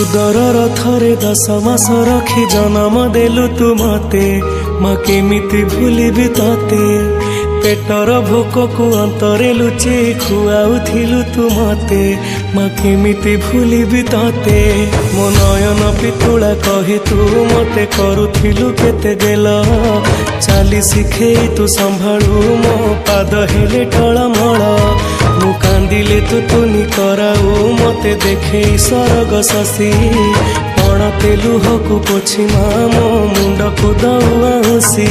उदर थरे 10 मास रखी जन्म देलु तू मते माँ केमिति भूलिबी तते पेटर भोक को अंतरे लुचे खुआउथिलु तू मते माँ केमिति भूलिबी तते मो नयन पितुला कही तू मते करुथिलु केते गेल चाली शिखे तू संभाळु मो पाद हेले टळमळ मु कांदिले तू तुनी कराऊ मते देखे सरग शशि पणते लुहकु पोछि मो मुंड को दउआसी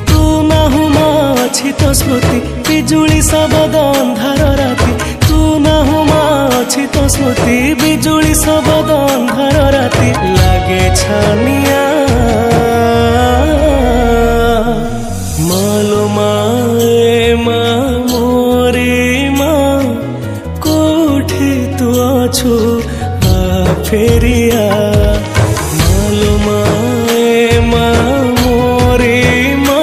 तू नाहु मा अछि तो स्मृति बिजुली शबद अंधार राति तू नाहु मा अछि तो स्मृति बिजुली शबद अंधार राति लागे छानिया मालो माए मा मोरे मा कोठे तू अछु आ फेरिया मालो माए मा मोरे मा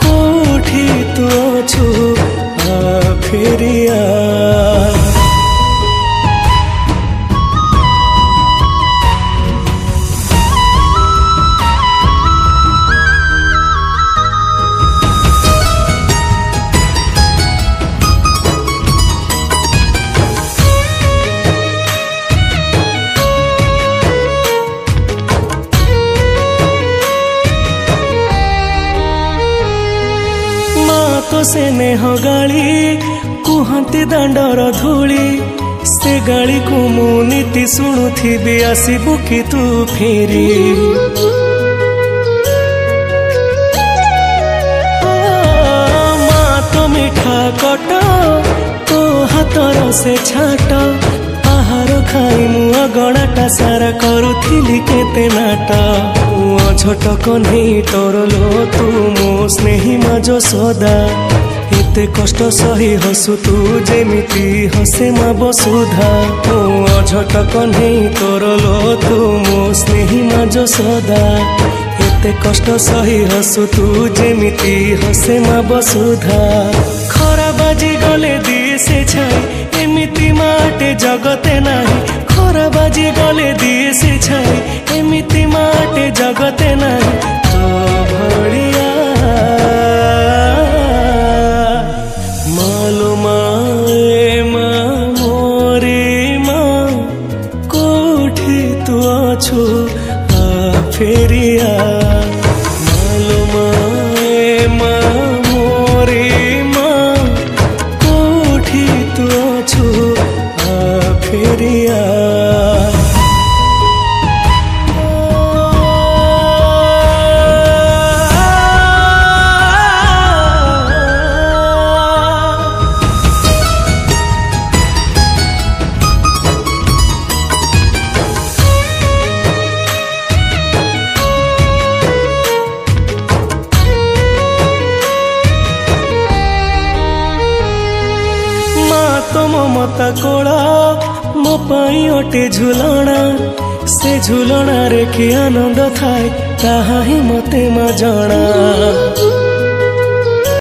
कोठे तू अछु आ फेरिया तो से नेह गाली कुहती दांडर धूली से गाली को मु नीति शुणुथी आसबु कि तू फेरी माँ तो मिठा कट तो हाथर से छाट आहार खाई मु अगणाटा सारा करुथिली केते नाट छोट कन्हई तोर लो तू मो स्नेही माजो सदा एते कष्ट सही हसु तू जेमिति हसे मा बसुधा छोट कन्हई तोर लो तू मो स्नेही माजो सदा एते कष्ट सही हसु तू जेमिति हसे मा बसुधा खरा बाजी गले दिए से छाई एमिति माटे जगते नाही खरा बाजी गले दिए से छाई एमिति माटे जगते नाही तो भड़िया मालो माए मा मोरे मा कोठे तू अछु आ फेरिया मालो माए मा मोरे मा कोठे तू अछु आ फेरिया तो ममता कोला मो पाई अटे झुलना से झुलना रे कि आनंद थाए ताहा ही मते मा जणा।